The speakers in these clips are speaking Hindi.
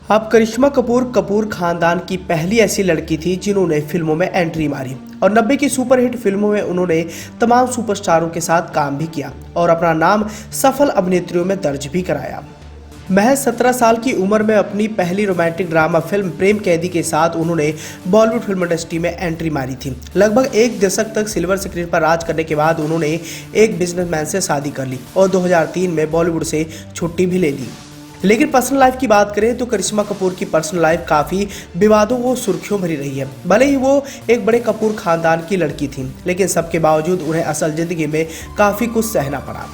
अब करिश्मा कपूर कपूर खानदान की पहली ऐसी लड़की थी जिन्होंने फिल्मों में एंट्री मारी और 90 की सुपरहिट फिल्मों में उन्होंने तमाम सुपरस्टारों के साथ काम भी किया और अपना नाम सफल अभिनेत्रियों में दर्ज भी कराया। महज 17 साल की उम्र में अपनी पहली रोमांटिक ड्रामा फिल्म प्रेम कैदी के साथ उन्होंने बॉलीवुड फिल्म इंडस्ट्री में एंट्री मारी थी। लगभग एक दशक तक सिल्वर स्क्रीन पर राज करने के बाद उन्होंने एक बिजनेसमैन से शादी कर ली और 2003 में बॉलीवुड से छुट्टी भी ले ली। लेकिन पर्सनल लाइफ की बात करें तो करिश्मा कपूर की पर्सनल लाइफ काफ़ी विवादों व सुर्खियों भरी रही है। भले ही वो एक बड़े कपूर खानदान की लड़की थी, लेकिन सबके बावजूद उन्हें असल जिंदगी में काफ़ी कुछ सहना पड़ा।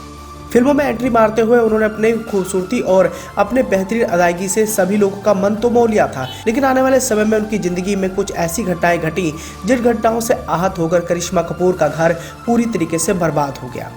फिल्मों में एंट्री मारते हुए उन्होंने अपने खूबसूरती और अपने बेहतरीन अदायगी से सभी लोगों का मन तो मोह लिया था, लेकिन आने वाले समय में उनकी जिंदगी में कुछ ऐसी घटनाएं घटी जिन घटनाओं से आहत होकर करिश्मा कपूर का घर पूरी तरीके से बर्बाद हो गया।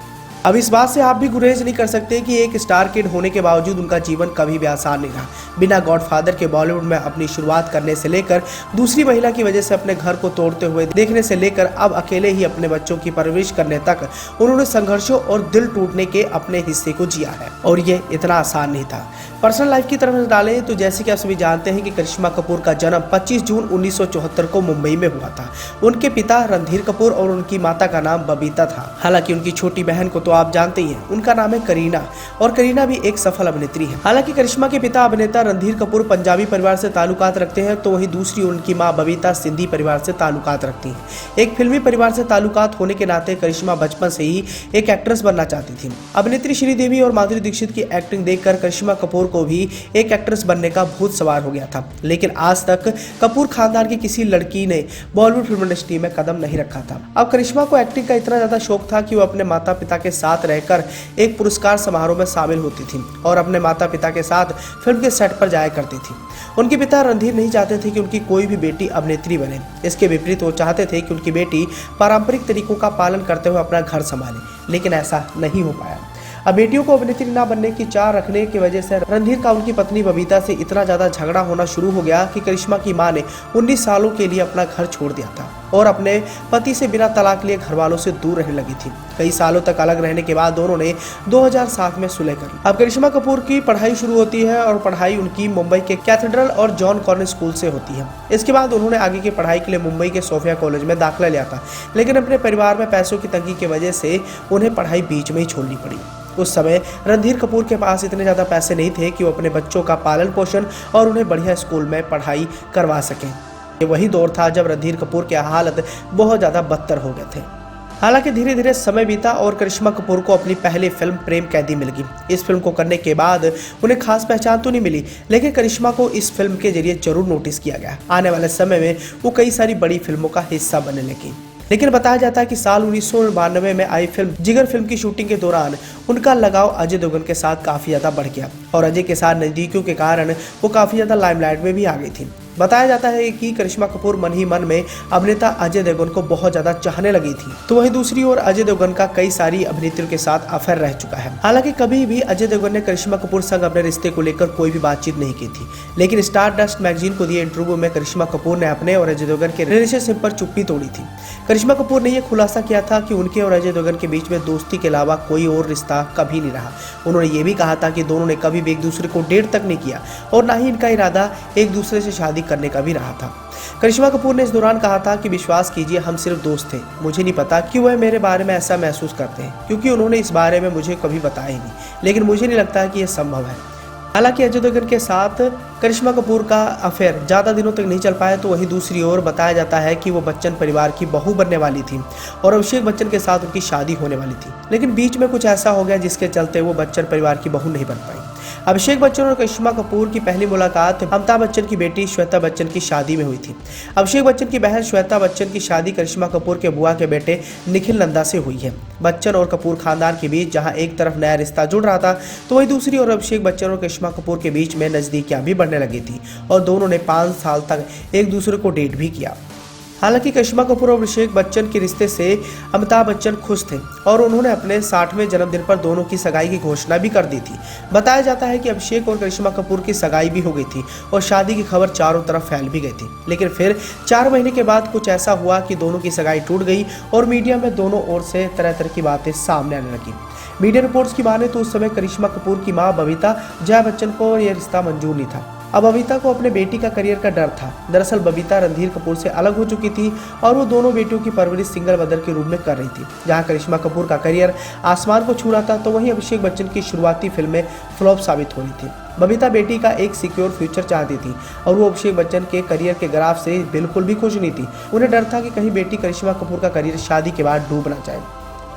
अब इस बात से आप भी गुरेज नहीं कर सकते कि एक स्टार किड होने के बावजूद उनका जीवन कभी भी आसान नहीं रहा। बिना गॉडफादर के बॉलीवुड में अपनी शुरुआत करने से लेकर दूसरी महिला की वजह से अपने घर को तोड़ते हुए देखने से लेकर अब अकेले ही अपने बच्चों की परवरिश करने तक उन्होंने संघर्षों और दिल टूटने के अपने हिस्से को जिया है और ये इतना आसान नहीं था। पर्सनल लाइफ की तरफ डालें तो जैसे कि आप सभी जानते हैं कि करिश्मा कपूर का जन्म 25 जून 1974 को मुंबई में हुआ था। उनके पिता रणधीर कपूर और उनकी माता का नाम बबीता था। हालांकि उनकी छोटी बहन को तो आप जानते ही हैं, उनका नाम है करीना और करीना भी एक सफल अभिनेत्री है। हालांकि करिश्मा के पिता अभिनेता रणधीर कपूर पंजाबी परिवार से ताल्लुकात रखते हैं, तो वहीं दूसरी उनकी मां बबीता सिंधी परिवार से ताल्लुकात रखती हैं। एक फिल्मी परिवार से ताल्लुकात होने के नाते करिश्मा बचपन से ही एक एक्ट्रेस बनना चाहती थी। अभिनेत्री श्रीदेवी और माधुरी दीक्षित की एक्टिंग देखकर करिश्मा कपूर को भी एक एक्ट्रेस बनने का भूत सवार हो गया था, लेकिन आज तक कपूर खानदान की किसी लड़की ने बॉलीवुड फिल्म इंडस्ट्री में कदम नहीं रखा था। अब करिश्मा को एक्टिंग का इतना ज्यादा शौक था कि वो अपने माता पिता के साथ रहकर एक पुरस्कार समारोह में शामिल होती थी और अपने माता पिता के साथ फिल्म के सेट पर जाया करती थी। उनके पिता रणधीर नहीं चाहते थे कि उनकी कोई भी बेटी अभिनेत्री बने। इसके विपरीत वो चाहते थे कि उनकी बेटी पारंपरिक तरीकों का पालन करते हुए अपना घर संभाले, लेकिन ऐसा नहीं हो पाया। अब बेटियों को अभिनेत्री न बनने की चाह रखने की वजह से रणधीर का उनकी पत्नी बबीता से इतना ज्यादा झगड़ा होना शुरू हो गया कि करिश्मा की मां ने 19 सालों के लिए अपना घर छोड़ दिया था और अपने पति से बिना तलाक लिए घर वालों से दूर रहने लगी थी। कई सालों तक अलग रहने के बाद दोनों ने 2007 में सुलह कर ली। अब करिश्मा कपूर की पढ़ाई शुरू होती है और पढ़ाई उनकी मुंबई के कैथेड्रल और जॉन कॉर्निश स्कूल से होती है। इसके बाद उन्होंने आगे की पढ़ाई के लिए मुंबई के सोफिया कॉलेज में दाखिला लिया था, लेकिन अपने परिवार में पैसों की तंगी की वजह से उन्हें पढ़ाई बीच में ही छोड़नी पड़ी। उस समय रणधीर कपूर के पास इतने ज़्यादा पैसे नहीं थे कि वो अपने बच्चों का पालन पोषण और उन्हें बढ़िया स्कूल में पढ़ाई करवा सकें। ये वही दौर था जब रणधीर कपूर की हालत बहुत ज़्यादा बदतर हो गए थे। हालांकि धीरे धीरे समय बीता और करिश्मा कपूर को अपनी पहली फिल्म प्रेम कैदी मिल गई। इस फिल्म को करने के बाद उन्हें खास पहचान तो नहीं मिली, लेकिन करिश्मा को इस फिल्म के जरिए जरूर नोटिस किया गया। आने वाले समय में वो कई सारी बड़ी फिल्मों का हिस्सा बनने लगी। लेकिन बताया जाता है कि साल 1992 में आई फिल्म जिगर फिल्म की शूटिंग के दौरान उनका लगाव अजय देवगन के साथ काफी ज्यादा बढ़ गया और अजय के साथ नजदीकियों के कारण वो काफी ज्यादा लाइमलाइट में भी आ गई थी। बताया जाता है कि करिश्मा कपूर मन ही मन में अभिनेता अजय देवगन को बहुत ज्यादा चाहने लगी थी, तो वहीं दूसरी ओर अजय देवगन का कई सारी अभिनेत्रियों के साथ अफेयर रह चुका है। हालांकि कभी भी अजय देवगन ने करिश्मा कपूर संग अपने रिश्ते को लेकर कोई भी बातचीत नहीं की थी, लेकिन स्टार डस्ट मैगजीन को दिए इंटरव्यू में करिश्मा कपूर ने अपने और अजय देवगन के रिलेशनशिप पर चुप्पी तोड़ी थी। करिश्मा कपूर ने यह खुलासा किया था कि उनके और अजय देवगन के बीच में दोस्ती के अलावा कोई और रिश्ता कभी नहीं रहा। उन्होंने ये भी कहा था कि दोनों ने कभी भी एक दूसरे को डेट तक नहीं किया और ना ही इनका इरादा एक दूसरे से शादी करने का भी रहा था। करिश्मा कपूर ने इस दौरान कहा था कि विश्वास कीजिए, हम सिर्फ दोस्त थे। मुझे नहीं पता कि वह मेरे बारे में ऐसा महसूस करते हैं, क्योंकि उन्होंने इस बारे में मुझे कभी बताया ही नहीं, लेकिन मुझे नहीं लगता कि यह संभव है। हालांकि अजय देवगन के साथ करिश्मा कपूर का अफेयर ज़्यादा दिनों तक नहीं चल पाया, तो वहीं दूसरी ओर बताया जाता है कि वो बच्चन परिवार की बहू बनने वाली थी और अभिषेक बच्चन के साथ उनकी शादी होने वाली थी, लेकिन बीच में कुछ ऐसा हो गया जिसके चलते वो बच्चन परिवार की बहू नहीं बन पाई। अभिषेक बच्चन और करिश्मा कपूर की पहली मुलाकात अमिताभ बच्चन की बेटी श्वेता बच्चन की शादी में हुई थी। अभिषेक बच्चन की बहन श्वेता बच्चन की शादी करिश्मा कपूर के बुआ के बेटे निखिल नंदा से हुई है। बच्चन और कपूर खानदान के बीच जहां एक तरफ नया रिश्ता जुड़ रहा था, तो वहीं दूसरी ओर अभिषेक बच्चन और करिश्मा कपूर के बीच में नजदीकियां भी बढ़ने लगी थी और दोनों ने 5 साल तक एक दूसरे को डेट भी किया। हालांकि करिश्मा कपूर और अभिषेक बच्चन के रिश्ते से अमिताभ बच्चन खुश थे और उन्होंने अपने 60वें जन्मदिन पर दोनों की सगाई की घोषणा भी कर दी थी। बताया जाता है कि अभिषेक और करिश्मा कपूर की सगाई भी हो गई थी और शादी की खबर चारों तरफ फैल भी गई थी, लेकिन फिर 4 महीने के बाद कुछ ऐसा हुआ कि दोनों की सगाई टूट गई और मीडिया में दोनों ओर से तरह तरह की बातें सामने आने लगी। मीडिया रिपोर्ट्स की माने तो उस समय करिश्मा कपूर की मां बबीता जया बच्चन को यह रिश्ता मंजूर नहीं था। अब बबीता को अपने बेटी का करियर का डर था। दरअसल बबीता रणधीर कपूर से अलग हो चुकी थी और वो दोनों बेटियों की परवरिश सिंगल मदर के रूप में कर रही थी। जहां करिश्मा कपूर का करियर आसमान को छू रहा था, तो वहीं अभिषेक बच्चन की शुरुआती फिल्में फ्लॉप साबित हो रही थी। बबीता बेटी का एक सिक्योर फ्यूचर चाहती थी और वो अभिषेक बच्चन के करियर के ग्राफ से बिल्कुल भी खुश नहीं थी। उन्हें डर था कि कहीं बेटी करिश्मा कपूर का करियर शादी के बाद डूब ना जाए,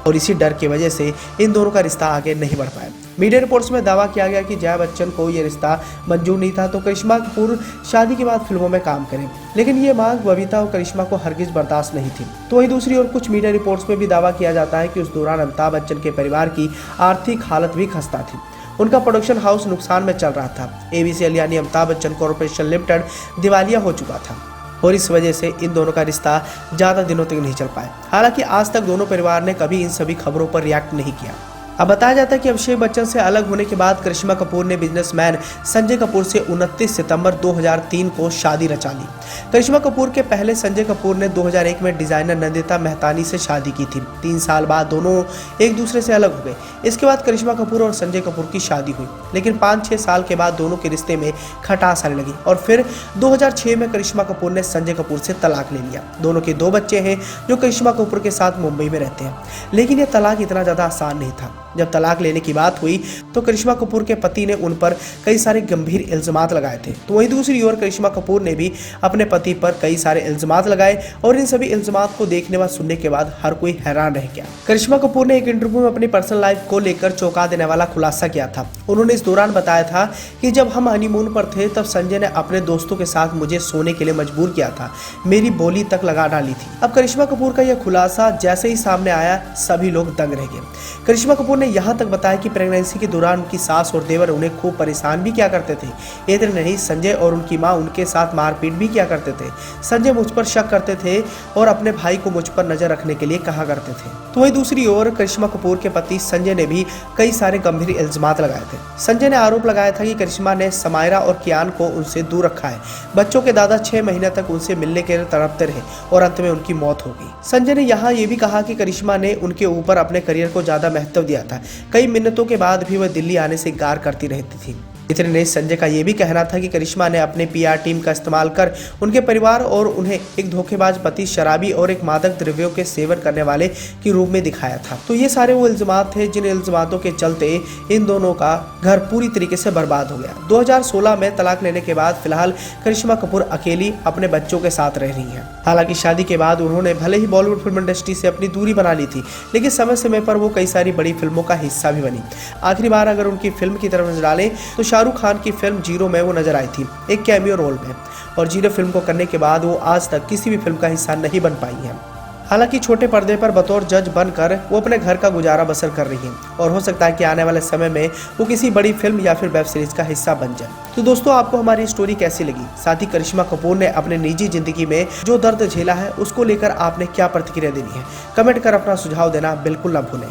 और इसी डर की वजह से इन दोनों का रिश्ता आगे नहीं बढ़ पाया। मीडिया रिपोर्ट्स में दावा किया गया कि जया बच्चन को ये रिश्ता मंजूर नहीं था, तो करिश्मा कपूर शादी के बाद फिल्मों में काम करें, लेकिन ये मांग बबीता और करिश्मा को हरगिज बर्दाश्त नहीं थी। तो वहीं दूसरी ओर कुछ मीडिया रिपोर्ट्स में भी दावा किया जाता है कि उस दौरान अमिताभ बच्चन के परिवार की आर्थिक हालत भी खस्ता थी। उनका प्रोडक्शन हाउस नुकसान में चल रहा था। एबीसीएल यानी अमिताभ बच्चन कॉर्पोरेशन लिमिटेड दिवालिया हो चुका था और इस वजह से इन दोनों का रिश्ता ज़्यादा दिनों तक नहीं चल पाया। हालांकि आज तक दोनों परिवार ने कभी इन सभी खबरों पर रिएक्ट नहीं किया। अब बताया जाता है कि अभिषेक बच्चन से अलग होने के बाद करिश्मा कपूर ने बिजनेसमैन संजय कपूर से 29 सितंबर 2003 को शादी रचा ली। करिश्मा कपूर के पहले संजय कपूर ने 2001 में डिजाइनर नंदिता मेहतानी से शादी की थी। 3 साल बाद दोनों एक दूसरे से अलग हो गए। इसके बाद करिश्मा कपूर और संजय कपूर की शादी हुई, लेकिन 5-6 साल के बाद दोनों के रिश्ते में खटास आने लगी और फिर 2006 में करिश्मा कपूर ने संजय कपूर से तलाक ले लिया। दोनों के 2 बच्चे हैं जो करिश्मा कपूर के साथ मुंबई में रहते हैं, लेकिन यह तलाक इतना ज़्यादा आसान नहीं था। जब तलाक लेने की बात हुई तो करिश्मा कपूर के पति ने उन पर कई सारे गंभीर इल्जामात लगाए थे। तो वहीं दूसरी ओर करिश्मा कपूर ने भी अपने पति पर कई सारे इल्जामात लगाए और इन सभी इल्जामात को देखने व सुनने के बाद हर कोई हैरान रह गया। करिश्मा कपूर ने एक इंटरव्यू में अपनी पर्सनल लाइफ को लेकर चौंका देने वाला खुलासा किया था। उन्होंने इस दौरान बताया था कि जब हम हनीमून पर थे तब संजय ने अपने दोस्तों के साथ मुझे सोने के लिए मजबूर किया था, मेरी बोली तक लगा डाली थी। अब करिश्मा कपूर का यह खुलासा जैसे ही सामने आया सभी लोग दंग रह गए। करिश्मा कपूर ने यहाँ तक बताया कि प्रेगनेंसी के दौरान उनकी सास और देवर उन्हें खूब परेशान भी किया करते थे। इतना नहीं, संजय और उनकी मां उनके साथ मारपीट भी किया करते थे। संजय मुझ पर शक करते थे और अपने भाई को मुझ पर नजर रखने के लिए कहा करते थे। तो वहीं दूसरी ओर करिश्मा कपूर के पति संजय ने भी कई सारे गंभीर इल्जामात लगाए थे। संजय ने आरोप लगाया था कि करिश्मा ने समायरा और कियान को उनसे दूर रखा है। बच्चों के दादा 6 महीने तक उनसे मिलने के लिए तड़पते रहे और अंत में उनकी मौत हो गई। संजय ने यहाँ ये भी कहा कि करिश्मा ने उनके ऊपर अपने करियर को ज्यादा महत्व दिया था। कई मिन्नतों के बाद भी वह दिल्ली आने से इनकार करती रहती थी। इतने नहीं, संजय का यह भी कहना था कि करिश्मा ने अपने पीआर टीम का इस्तेमाल कर उनके परिवार और उन्हें एक धोखेबाज पति, शराबी और एक मादक द्रव्यों के सेवन करने वाले के रूप में दिखाया था। तो ये सारे वो इल्जामात थे जिन इल्जामातों के चलते इन दोनों का घर पूरी तरीके से बर्बाद हो गया। 2016 में तलाक लेने के बाद फिलहाल करिश्मा कपूर अकेली अपने बच्चों के साथ रह रही हैं। हालांकि शादी के बाद उन्होंने भले ही बॉलीवुड फिल्म इंडस्ट्री से अपनी दूरी बना ली थी, लेकिन समय समय पर वो कई सारी बड़ी फिल्मों का हिस्सा भी बनी। आखिरी बार अगर उनकी फिल्म की तरफ नजर डालें तो शाहरुख खान की फिल्म जीरो में वो नजर आई थी, एक कैमियो रोल में, और जीरो फिल्म को करने के बाद वो आज तक किसी भी फिल्म का हिस्सा नहीं बन पाई है। हालांकि छोटे पर्दे पर बतौर जज बनकर वो अपने घर का गुजारा बसर कर रही हैं और हो सकता है कि आने वाले समय में वो किसी बड़ी फिल्म या फिर वेब सीरीज का हिस्सा बन जाए। तो दोस्तों, आपको हमारी स्टोरी कैसी लगी? साथ ही करिश्मा कपूर ने अपने निजी जिंदगी में जो दर्द झेला है उसको लेकर आपने क्या प्रतिक्रिया देनी है? कमेंट कर अपना सुझाव देना बिल्कुल ना भूलें।